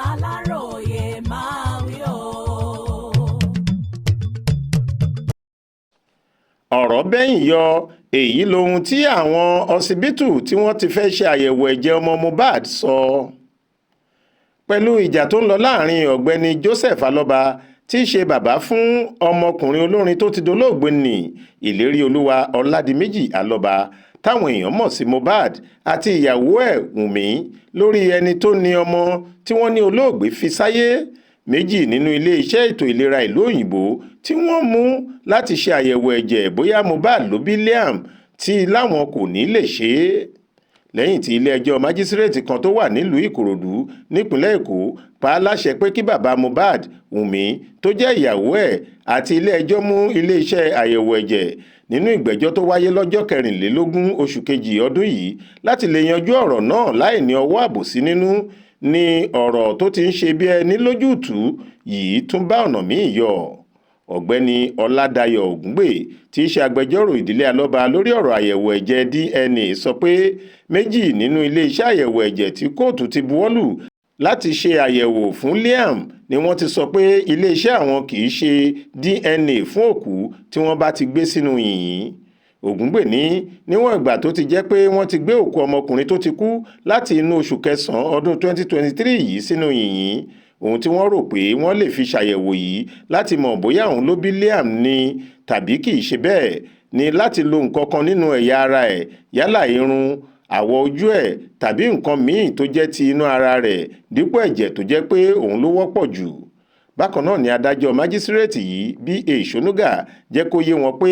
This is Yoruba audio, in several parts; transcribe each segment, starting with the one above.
Aláròyé máa wí o. ọ̀rọ̀ bẹ́yìn yọ èyí lohun tí àwọn ọsibítù tí wọ́n ti fẹ́ ṣe àyẹ̀wò ẹ̀jẹ̀ ọmọ Mohbad sọ. Pẹ̀lú ìjà tó ń lọ láàrin ọ̀gbẹ́ni Joseph Alọ́ba tí í ṣe bàbá fún ọmọkùnrin olórin tó ti dolóògbé nì Ìléríolúwa Ọládìméjì Alọ́ba táwọn èèyàn mọ̀ sí Mohbad àti ìyàwó ẹ̀ Wùnmí lórí ẹni tó ní ọmọ tí wọ́n ní olóògbé fi sáyé. Méjì nínú ilé-iṣẹ́ ètò ìlera ìlú òyìnbó tí wọ́n mú láti ṣe àyẹ̀wò ẹ̀jẹ̀ bóyá Mohbad ló bí Liam tí láwọn kò ní lè ṣe é. Lẹ́yìn tí ilé-ẹjọ́ májísírèètì kan tó wà nílùú Ìkòròdú nípínlẹ̀ Èkó pa á láṣẹ pé kí bàbá Mohbad Wùnmí tó jẹ́ ìyàwó ẹ̀ àti ilé-ẹjọ́ mú ilé-iṣẹ́ àyẹ̀wò ẹ̀jẹ̀ nínú ìgbẹ́jọ́ tó wáyé lọ́jọ́ 24 oṣù kejì ọdún yìí láti lè yanjú ọ̀rọ̀ náà láì ní ọwọ́ àbòsí nínú ni ọ̀rọ̀ tó ti ń ṣe bí ẹni lójútùú yìí tún bá ọ̀nà míì yọ. Ọ̀gbẹ́ni Ọládayọ̀ Ògúngbè tí í ṣe agbẹjọ́rò ìdílé Alọ́ba lórí ọ̀rọ̀ àyẹ̀wò ẹ̀jẹ̀ DNA sọ pé méjì nínú ilé-iṣẹ́ àyẹ̀wò ẹ̀jẹ̀ tí kóòtù ti buwọ́lù láti ṣe àyẹ̀wò fún Liam ni wọ́n ti sọ pé ilé-iṣẹ́ àwọn kì í ṣe DNA fún òkú tí wọ́n bá ti gbé sínú yìnyín. Ògúngbè ní níwọ̀n ìgbà tó ti jẹ́ pé wọ́n ti gbé òkú ọmọkùnrin tó ti kú láti inú oṣù kẹsàn-án ọdún 2023 yìí sínú yìnyín, ohun tí wọ́n rò pé wọ́n lè fi ṣàyẹ̀wò yìí láti mọ̀ bóyá òun ló bí Liam ni tàbí kì í ṣe bẹ́ẹ̀ ni láti lo nǹkan kan nínú ẹ̀yà ara ẹ̀ yálà irun, àwọ̀ ojú ẹ̀ tàbí nǹkan míì tó jẹ́ ti inú ara rẹ̀ dípò ẹ̀jẹ̀ tó jẹ́ pé òun ló wọ́pọ̀ jù. Bákan náà ni adájọ́ májísírèètì yìí B.A. Ṣónúgà jẹ́ kó yé wọn pé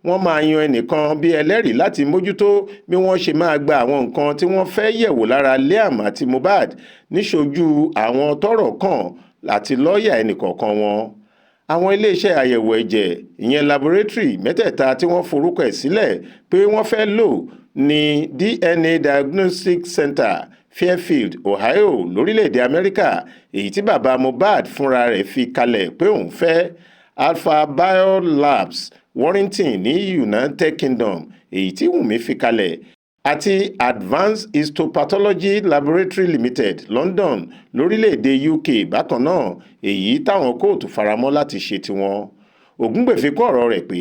wọ́n máa yan ẹnìkan bí ẹlẹ́rìí láti mójútó bí wọ́n ṣe máa gba àwọn nǹkan tí wọ́n fẹ́ yẹ̀wò lára Liam àti Mohbad níṣojú àwọn tọ́rọ̀ kàn àti lọ́ọ̀yà ẹnìkọ̀ọ̀kan wọn. Àwọn iléeṣẹ́ àyẹ̀wò ẹ̀jẹ̀ ìyẹn laboratory mẹ́tẹ̀ẹ̀ta tí wọ́n forúkọ ẹ̀ sílẹ̀ pé wọ́n fẹ́ lò ní DNA Diagnostic Center Fairfield, Ohio lórílẹ̀‐èdè Amẹ́ríkà èyí tí bàbá Mohbad fúnra rẹ̀ fi kalẹ̀ pé òun fẹ́, Alpha Biolabs Warrington ní United Kingdom èyí tí Wùnmí fi kalẹ̀ àti Advanced Histopathology Laboratory Limited London lórílẹ̀‐èdè UK bákan náà èyí táwọn kóòtù faramọ́ láti ṣe tiwọn. Ògúngbè fi kún ọ̀rọ̀ rẹ̀ pé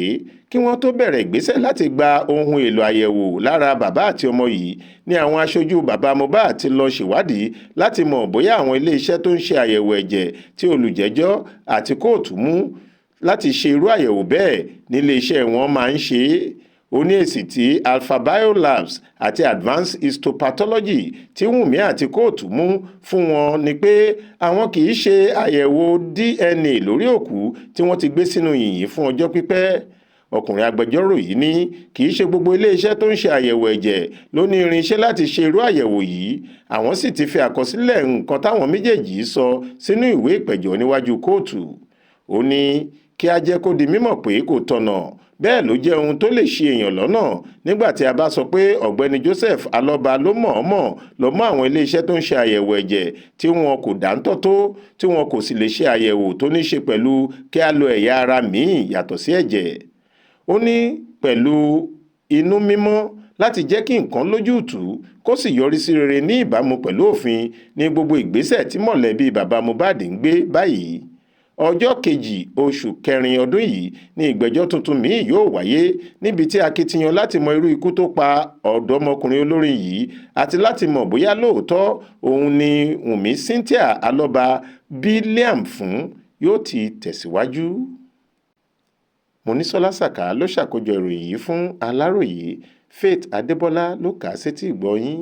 kí wọ́n tó bẹ̀rẹ̀ ìgbésẹ̀ láti gba ohun èlò àyẹ̀wò lára bàbá àti ọmọ yìí ni àwọn aṣojú bàbá Mohbad ti lọ ṣèwádìí láti mọ̀ bóyá àwọn iléeṣẹ́ tó ń ṣe àyẹ̀wò ẹ̀jẹ̀ tí olùjẹ́jọ́ àti kóòtù mú láti ṣe irú àyẹ̀wò bẹ́ẹ̀ níléeṣẹ́ wọn máa ń ṣe é. Ó ní èsì tí Alpha Biolabs àti Advanced Histopathology tí Wùnmí àti kóòtù mú fún wọn ni pé àwọn kì í ṣe àyẹ̀wò DNA lórí òkú tí wọ́n ti gbé sínú yìnyín fún ọjọ́ pípẹ́. Ọkùnrin agbẹjọ́rò yìí ní kì í ṣe gbogbo iléeṣẹ́ tó ń ṣe àyẹ̀wò ẹ̀jẹ̀ ló ní irinṣẹ́ láti ṣe irú àyẹ̀wò yìí, àwọn sì ti fi àkọsílẹ̀ nǹkan táwọn méjèèjì sọ sínú ìwé ìpẹ̀jọ́ níwájú kóòtù. Ó ní kí a jẹ́ kó di mímọ̀ pé kò tọ̀nà, bẹ́ẹ̀ ló jẹ́ ohun tó lè ṣì èèyàn lọ́nà nígbà tí a bá sọ pé ọ̀gbẹ́ni Joseph Alọ́ba ló mọ̀ọ́mọ̀ lọ mọ́ àwọn iléeṣẹ́ tó ń ṣe àyẹ̀wò ẹ̀jẹ̀ tí wọn kò dáńtọ́ tó tí wọn kò sì lè ṣe àyẹ̀wò tó ní ṣe pẹ̀lú kí a lo ẹ̀yà ara míì yàtọ̀ sí ẹ̀jẹ̀. Ó ní pẹ̀lú inú mímọ́ láti jẹ́ kí nǹkan lójútùú kó sì yọrí sí rere ní ìbámu pẹ̀lú òfin ní gbogbo ìgbésẹ̀ tí mọ̀lẹ́bí bàbá Mohbad ń gbé báyìí. Ọjọ́ 2 oṣù kẹrin ọdún yìí ni ìgbẹ́jọ́ tuntun míì yóò wáyé níbi tí akitiyan láti mọ irú ikú tó pa ọ̀dọ́mọkùnrin olórin yìí àti láti mọ̀ bóyá lóòótọ́ òun ni Wùnmí Cynthia Alọ́ba bí Liam fún yóò ti tẹ̀síwájú. Monísọ́lá Sàká ló ṣàkójọ ìròyìn yìí fún Aláròyé. Faith Adébọ́lá ló kà á sétí ìgbọ́ yín.